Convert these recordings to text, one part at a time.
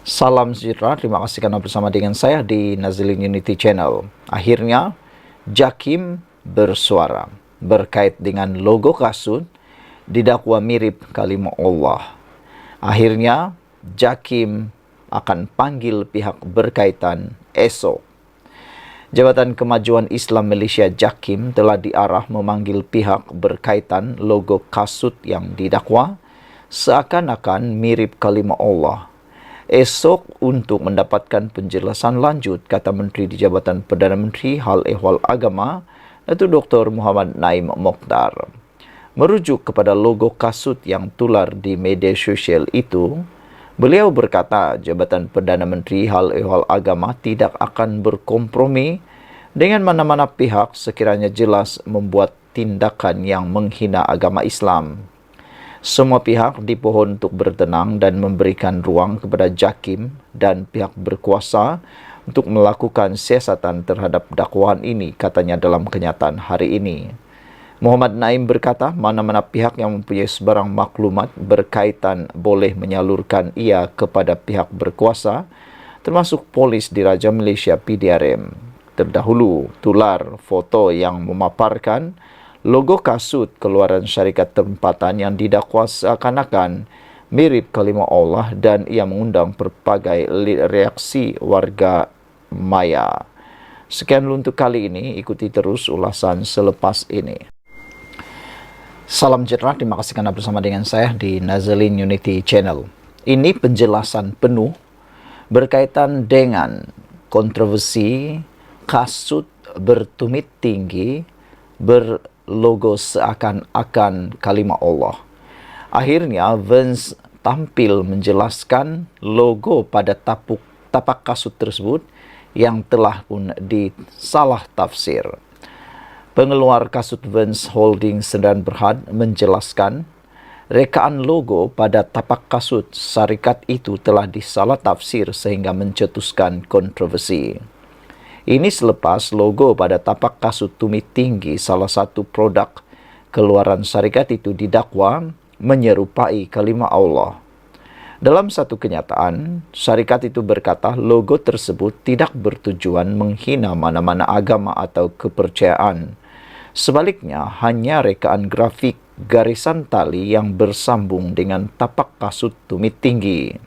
Salam sejahtera, terima kasih karena bersama dengan saya di Nazilin Unity Channel. Akhirnya, Jakim bersuara berkait dengan logo kasut didakwa mirip kalimat Allah. Akhirnya, Jakim akan panggil pihak berkaitan esok. Jabatan Kemajuan Islam Malaysia Jakim telah diarah memanggil pihak berkaitan logo kasut yang didakwa seakan-akan mirip kalimat Allah esok untuk mendapatkan penjelasan lanjut, kata Menteri di Jabatan Perdana Menteri Hal Ehwal Agama, iaitu Dr. Muhammad Naim Mokhtar. Merujuk kepada logo kasut yang tular di media sosial itu, beliau berkata Jabatan Perdana Menteri Hal Ehwal Agama tidak akan berkompromi dengan mana-mana pihak sekiranya jelas membuat tindakan yang menghina agama Islam. Semua pihak dipohon untuk bertenang dan memberikan ruang kepada Jakim dan pihak berkuasa untuk melakukan siasatan terhadap dakwaan ini, katanya dalam kenyataan hari ini. Muhammad Naim berkata, mana-mana pihak yang mempunyai sebarang maklumat berkaitan boleh menyalurkan ia kepada pihak berkuasa, termasuk polis Diraja Malaysia PDRM. Terdahulu, tular foto yang memaparkan logo kasut keluaran syarikat tempatan yang didakwa seakan-akan mirip kalimat Allah dan ia mengundang berbagai reaksi warga maya. Sekian dulu untuk kali ini, ikuti terus ulasan selepas ini. Salam sejahtera, terima kasih karena bersama dengan saya di Nazilin Unity Channel. Ini penjelasan penuh berkaitan dengan kontroversi kasut bertumit tinggi berlogo seakan-akan kalimat Allah. Akhirnya Vance tampil menjelaskan logo pada tapak kasut tersebut yang telah pun disalah tafsir. Pengeluar kasut Vance Holding Sdn Bhd menjelaskan rekaan logo pada tapak kasut syarikat itu telah disalah tafsir sehingga mencetuskan kontroversi. Ini selepas logo pada tapak kasut tumit tinggi salah satu produk keluaran syarikat itu didakwa menyerupai kalimat Allah. Dalam satu kenyataan, syarikat itu berkata logo tersebut tidak bertujuan menghina mana-mana agama atau kepercayaan. Sebaliknya, hanya rekaan grafik garisan tali yang bersambung dengan tapak kasut tumit tinggi.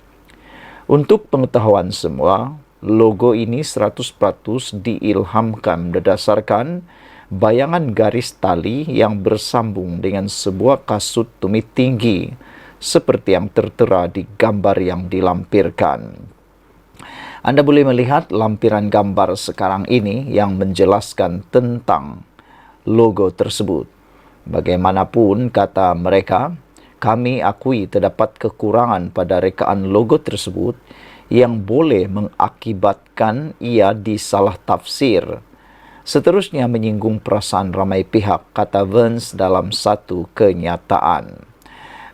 Untuk pengetahuan semua, logo ini 100% diilhamkan berdasarkan bayangan garis tali yang bersambung dengan sebuah kasut tumit tinggi seperti yang tertera di gambar yang dilampirkan. Anda boleh melihat lampiran gambar sekarang ini yang menjelaskan tentang logo tersebut. Bagaimanapun, kata mereka, kami akui terdapat kekurangan pada rekaan logo tersebut yang boleh mengakibatkan ia disalah tafsir. Seterusnya menyinggung perasaan ramai pihak, kata Vance dalam satu kenyataan.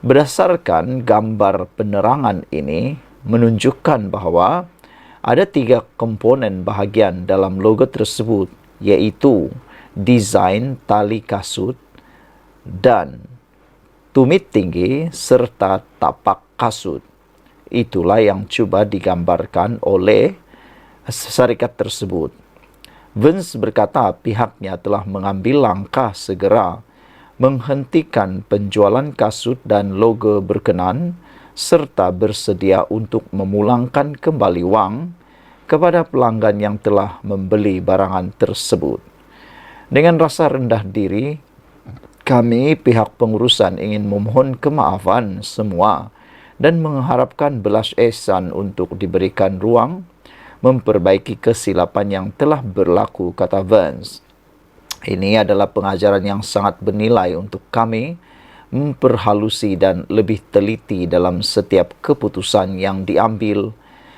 Berdasarkan gambar penerangan ini menunjukkan bahawa ada 3 komponen bahagian dalam logo tersebut, iaitu desain tali kasut dan tumit tinggi serta tapak kasut. Itulah yang cuba digambarkan oleh syarikat tersebut. Vance berkata pihaknya telah mengambil langkah segera menghentikan penjualan kasut dan logo berkenan serta bersedia untuk memulangkan kembali wang kepada pelanggan yang telah membeli barangan tersebut. Dengan rasa rendah diri, kami pihak pengurusan ingin memohon kemaafan semua dan mengharapkan belas ihsan untuk diberikan ruang memperbaiki kesilapan yang telah berlaku, kata Vance. Ini adalah pengajaran yang sangat bernilai untuk kami memperhalusi dan lebih teliti dalam setiap keputusan yang diambil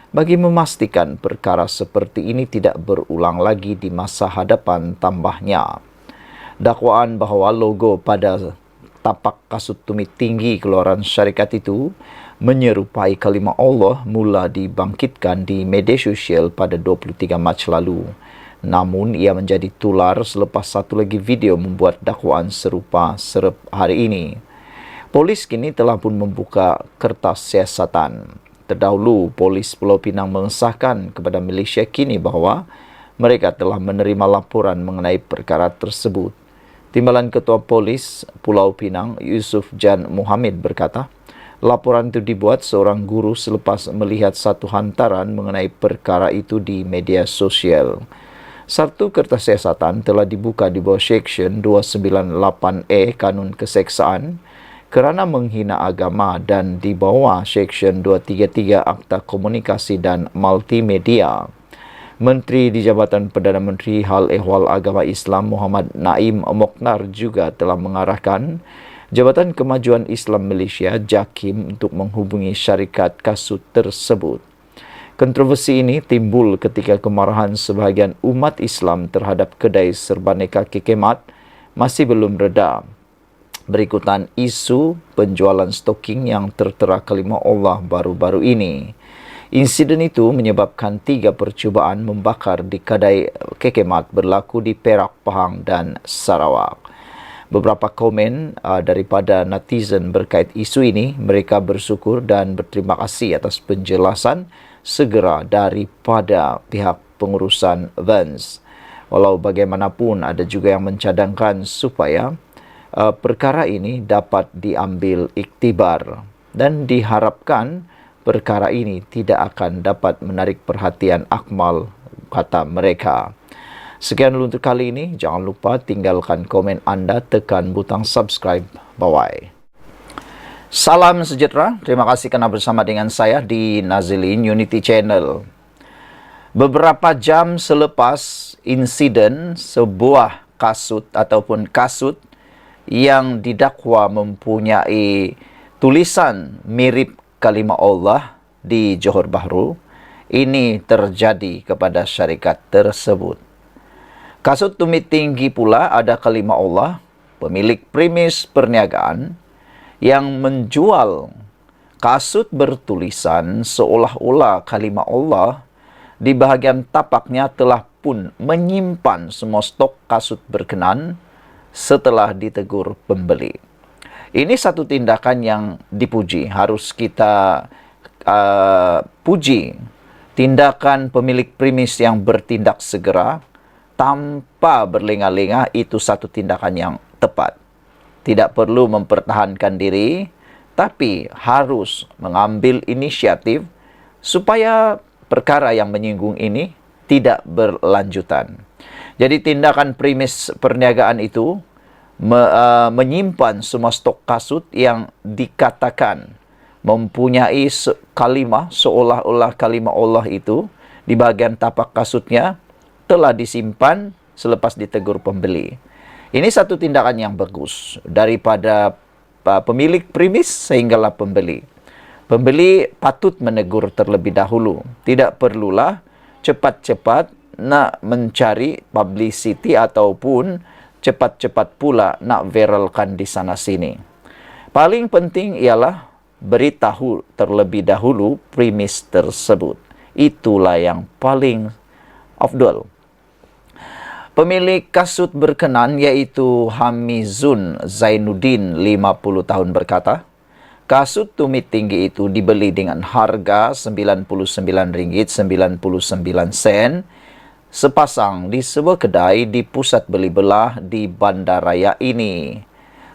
bagi memastikan perkara seperti ini tidak berulang lagi di masa hadapan, tambahnya. Dakwaan bahawa logo pada tapak kasut tumit tinggi keluaran syarikat itu menyerupai kalimat Allah mula dibangkitkan di media sosial pada 23 Mac lalu. Namun, ia menjadi tular selepas satu lagi video membuat dakwaan serupa hari ini. Polis kini telah pun membuka kertas siasatan. Terdahulu, polis Pulau Pinang mengesahkan kepada Malaysia kini bahawa mereka telah menerima laporan mengenai perkara tersebut. Timbalan Ketua Polis Pulau Pinang, Yusuf Jan Muhammad berkata, laporan itu dibuat seorang guru selepas melihat satu hantaran mengenai perkara itu di media sosial. Satu kertas siasatan telah dibuka di bawah Seksyen 298A Kanun Keseksaan kerana menghina agama dan di bawah Seksyen 233 Akta Komunikasi dan Multimedia. Menteri di Jabatan Perdana Menteri Hal Ehwal Agama Islam Muhammad Naim Mokhtar juga telah mengarahkan Jabatan Kemajuan Islam Malaysia JAKIM untuk menghubungi syarikat kasut tersebut. Kontroversi ini timbul ketika kemarahan sebahagian umat Islam terhadap kedai serbaneka Kekemat masih belum reda. Berikutan isu penjualan stoking yang tertera kalimah Allah baru-baru ini. Insiden itu menyebabkan 3 percubaan membakar di kedai Kekemat berlaku di Perak, Pahang dan Sarawak. Beberapa komen daripada netizen berkait isu ini, mereka bersyukur dan berterima kasih atas penjelasan segera daripada pihak pengurusan Vans. Walau bagaimanapun, ada juga yang mencadangkan supaya perkara ini dapat diambil iktibar dan diharapkan perkara ini tidak akan dapat menarik perhatian Akmal, kata mereka. Sekian dulu untuk kali ini. Jangan lupa tinggalkan komen anda, tekan butang subscribe. Bye-bye. Salam sejahtera. Terima kasih kerana bersama dengan saya di Nazilin Unity Channel. Beberapa jam selepas insiden sebuah kasut ataupun kasut yang didakwa mempunyai tulisan mirip kalimah Allah di Johor Bahru, ini terjadi kepada syarikat tersebut. Kasut tumit tinggi pula ada kalimah Allah, pemilik premis perniagaan yang menjual kasut bertulisan seolah-olah kalimah Allah di bahagian tapaknya telah pun menyimpan semua stok kasut berkenan setelah ditegur pembeli. Ini satu tindakan yang dipuji. Harus kita puji tindakan pemilik premis yang bertindak segera tanpa berlengah-lengah. Itu satu tindakan yang tepat. Tidak perlu mempertahankan diri, tapi harus mengambil inisiatif supaya perkara yang menyinggung ini tidak berlanjutan. Jadi tindakan premis perniagaan itu menyimpan semua stok kasut yang dikatakan mempunyai kalimah seolah-olah kalimah Allah itu di bahagian tapak kasutnya telah disimpan selepas ditegur pembeli. Ini satu tindakan yang bagus daripada pemilik premis sehinggalah pembeli. Pembeli patut menegur terlebih dahulu. Tidak perlulah cepat-cepat nak mencari publicity ataupun cepat-cepat pula nak viralkan di sana sini. Paling penting ialah beritahu terlebih dahulu premis tersebut. Itulah yang paling afdal. Pemilik kasut berkenan iaitu Hamizun Zainuddin 50 tahun berkata, kasut tumit tinggi itu dibeli dengan harga RM99.99 sepasang di sebuah kedai di pusat beli belah di bandaraya ini.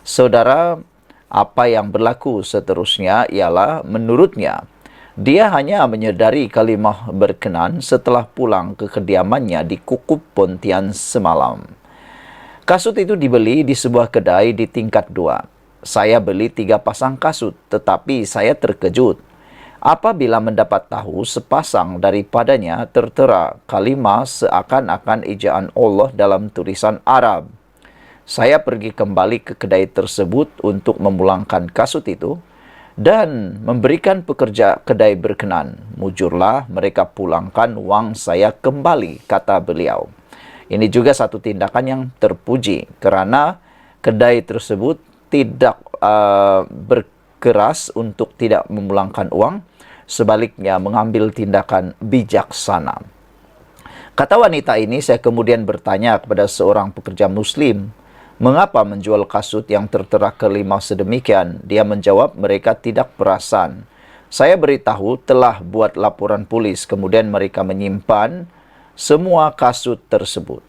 Saudara, apa yang berlaku seterusnya ialah menurutnya, dia hanya menyedari kalimah berkenan setelah pulang ke kediamannya di Kukup Pontian semalam. Kasut itu dibeli di sebuah kedai di tingkat 2. Saya beli 3 pasang kasut, tetapi saya terkejut apabila mendapat tahu sepasang daripadanya tertera kalimah seakan-akan ejaan Allah dalam tulisan Arab. Saya pergi kembali ke kedai tersebut untuk memulangkan kasut itu dan memberikan pekerja kedai berkenan. Mujurlah mereka pulangkan wang saya kembali, kata beliau. Ini juga satu tindakan yang terpuji kerana kedai tersebut tidak berkeras untuk tidak memulangkan uang, sebaliknya mengambil tindakan bijaksana. Kata wanita ini, saya kemudian bertanya kepada seorang pekerja Muslim, mengapa menjual kasut yang tertera kalimah sedemikian? Dia menjawab, mereka tidak perasan. Saya beritahu telah buat laporan polis, kemudian mereka menyimpan semua kasut tersebut.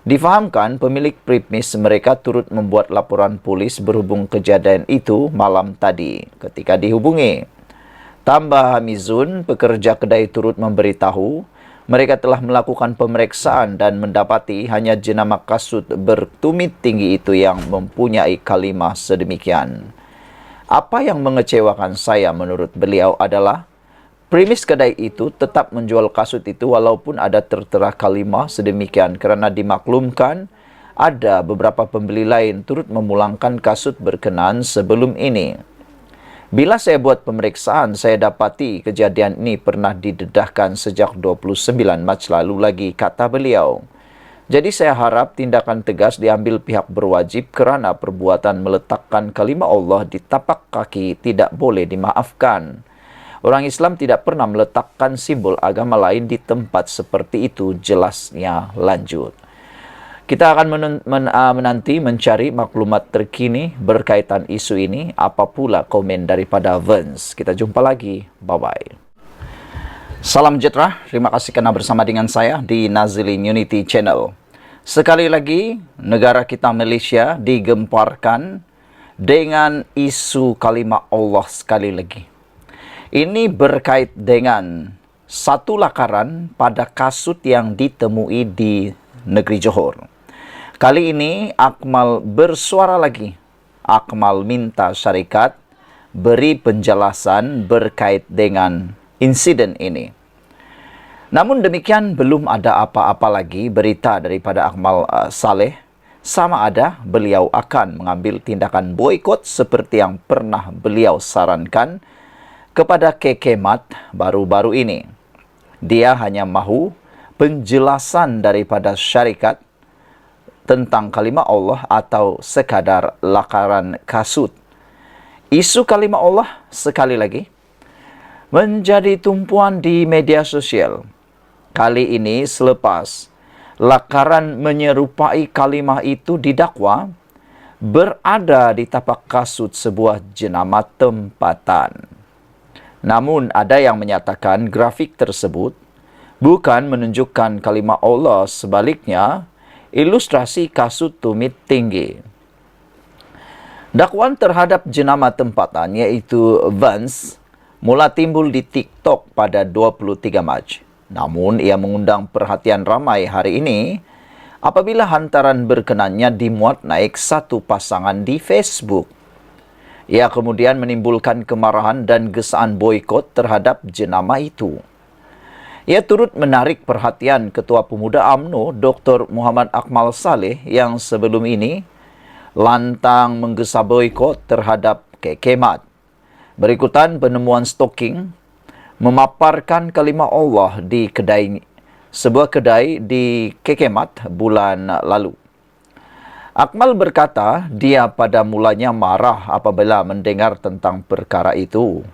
Difahamkan pemilik premis mereka turut membuat laporan polis berhubung kejadian itu malam tadi ketika dihubungi. Tambah Hamizun, pekerja kedai turut memberitahu mereka telah melakukan pemeriksaan dan mendapati hanya jenama kasut bertumit tinggi itu yang mempunyai kalimah sedemikian. Apa yang mengecewakan saya menurut beliau adalah premis kedai itu tetap menjual kasut itu walaupun ada tertera kalimah sedemikian kerana dimaklumkan ada beberapa pembeli lain turut memulangkan kasut berkenaan sebelum ini. Bila saya buat pemeriksaan, saya dapati kejadian ini pernah didedahkan sejak 29 Mac lalu lagi, kata beliau. Jadi saya harap tindakan tegas diambil pihak berwajib kerana perbuatan meletakkan kalimah Allah di tapak kaki tidak boleh dimaafkan. Orang Islam tidak pernah meletakkan simbol agama lain di tempat seperti itu, jelasnya lanjut. Kita akan menanti mencari maklumat terkini berkaitan isu ini. Apa pula komen daripada Vance? Kita jumpa lagi. Bye-bye. Salam sejahtera. Terima kasih kerana bersama dengan saya di Nazilin Unity Channel. Sekali lagi, negara kita Malaysia digemparkan dengan isu kalimah Allah sekali lagi. Ini berkait dengan satu lakaran pada kasut yang ditemui di negeri Johor. Kali ini Akmal bersuara lagi. Akmal minta syarikat beri penjelasan berkait dengan insiden ini. Namun demikian, belum ada apa-apa lagi berita daripada Akmal Saleh. Sama ada beliau akan mengambil tindakan boikot seperti yang pernah beliau sarankan kepada KK baru-baru ini. Dia hanya mahu penjelasan daripada syarikat tentang kalimah Allah atau sekadar lakaran kasut. Isu kalimah Allah sekali lagi menjadi tumpuan di media sosial. Kali ini selepas lakaran menyerupai kalimah itu didakwa berada di tapak kasut sebuah jenama tempatan. Namun ada yang menyatakan grafik tersebut bukan menunjukkan kalimah Allah, sebaliknya ilustrasi kasut tumit tinggi. Dakwaan terhadap jenama tempatan iaitu Vance mula timbul di TikTok pada 23 Mac. Namun ia mengundang perhatian ramai hari ini apabila hantaran berkenannya dimuat naik satu pasangan di Facebook. Ia kemudian menimbulkan kemarahan dan gesaan boikot terhadap jenama itu. Ia turut menarik perhatian Ketua Pemuda UMNO Dr. Muhammad Akmal Saleh yang sebelum ini lantang menggesa boikot terhadap KK Mat. Berikutan penemuan stalking memaparkan kalimah Allah di sebuah kedai di KK Mat bulan lalu. Akmal berkata dia pada mulanya marah apabila mendengar tentang perkara itu.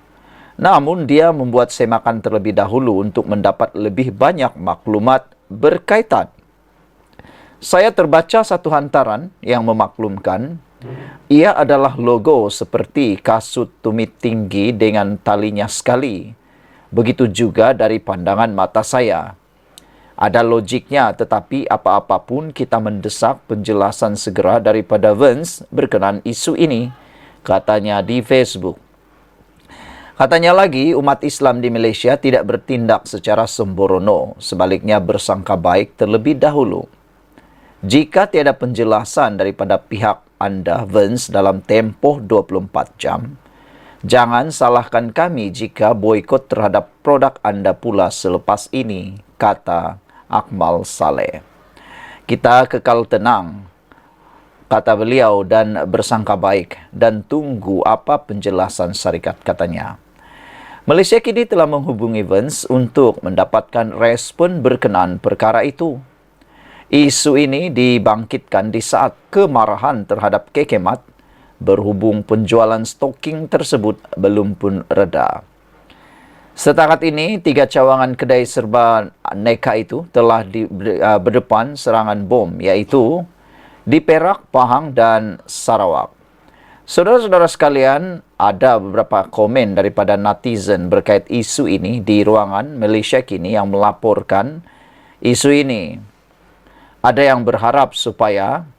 Namun dia membuat semakan terlebih dahulu untuk mendapat lebih banyak maklumat berkaitan. Saya terbaca satu hantaran yang memaklumkan ia adalah logo seperti kasut tumit tinggi dengan talinya sekali. Begitu juga dari pandangan mata saya. Ada logiknya, tetapi apa-apapun kita mendesak penjelasan segera daripada Vance berkenaan isu ini, katanya di Facebook. Katanya lagi, umat Islam di Malaysia tidak bertindak secara sembrono, sebaliknya bersangka baik terlebih dahulu. Jika tiada penjelasan daripada pihak anda, Vance, dalam tempoh 24 jam, jangan salahkan kami jika boikot terhadap produk anda pula selepas ini, kata Akmal Saleh. Kita kekal tenang, kata beliau, dan bersangka baik dan tunggu apa penjelasan syarikat, katanya. Malaysia kini telah menghubungi Vance untuk mendapatkan respon berkenaan perkara itu. Isu ini dibangkitkan di saat kemarahan terhadap KK Mat berhubung penjualan stocking tersebut belum pun reda. Setakat ini, 3 cawangan kedai serba neka itu telah berdepan serangan bom, iaitu di Perak, Pahang dan Sarawak. Saudara-saudara sekalian, ada beberapa komen daripada netizen berkait isu ini di ruangan Malaysia Kini yang melaporkan isu ini. Ada yang berharap supaya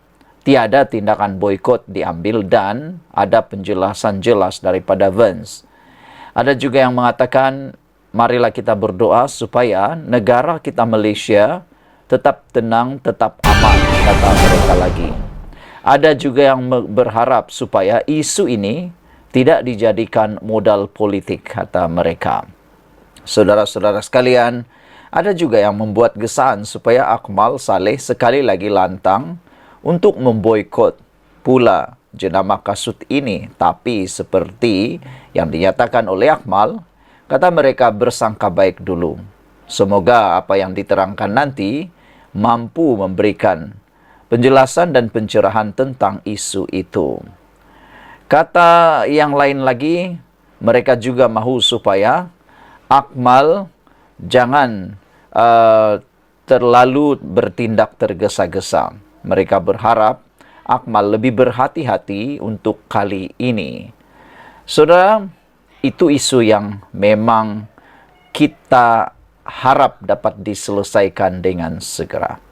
tiada tindakan boikot diambil dan ada penjelasan jelas daripada Vance. Ada juga yang mengatakan, marilah kita berdoa supaya negara kita Malaysia tetap tenang, tetap aman, kata mereka lagi. Ada juga yang berharap supaya isu ini tidak dijadikan modal politik, kata mereka. Saudara-saudara sekalian, ada juga yang membuat gesaan supaya Akmal Saleh sekali lagi lantang untuk memboikot pula jenama kasut ini. Tapi seperti yang dinyatakan oleh Akmal, kata mereka bersangka baik dulu. Semoga apa yang diterangkan nanti mampu memberikan penjelasan dan pencerahan tentang isu itu. Kata yang lain lagi, mereka juga mahu supaya Akmal jangan terlalu bertindak tergesa-gesa. Mereka berharap Akmal lebih berhati-hati untuk kali ini. Saudara, itu isu yang memang kita harap dapat diselesaikan dengan segera.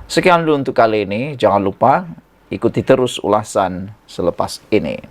Sekian dulu untuk kali ini. Jangan lupa ikuti terus ulasan selepas ini.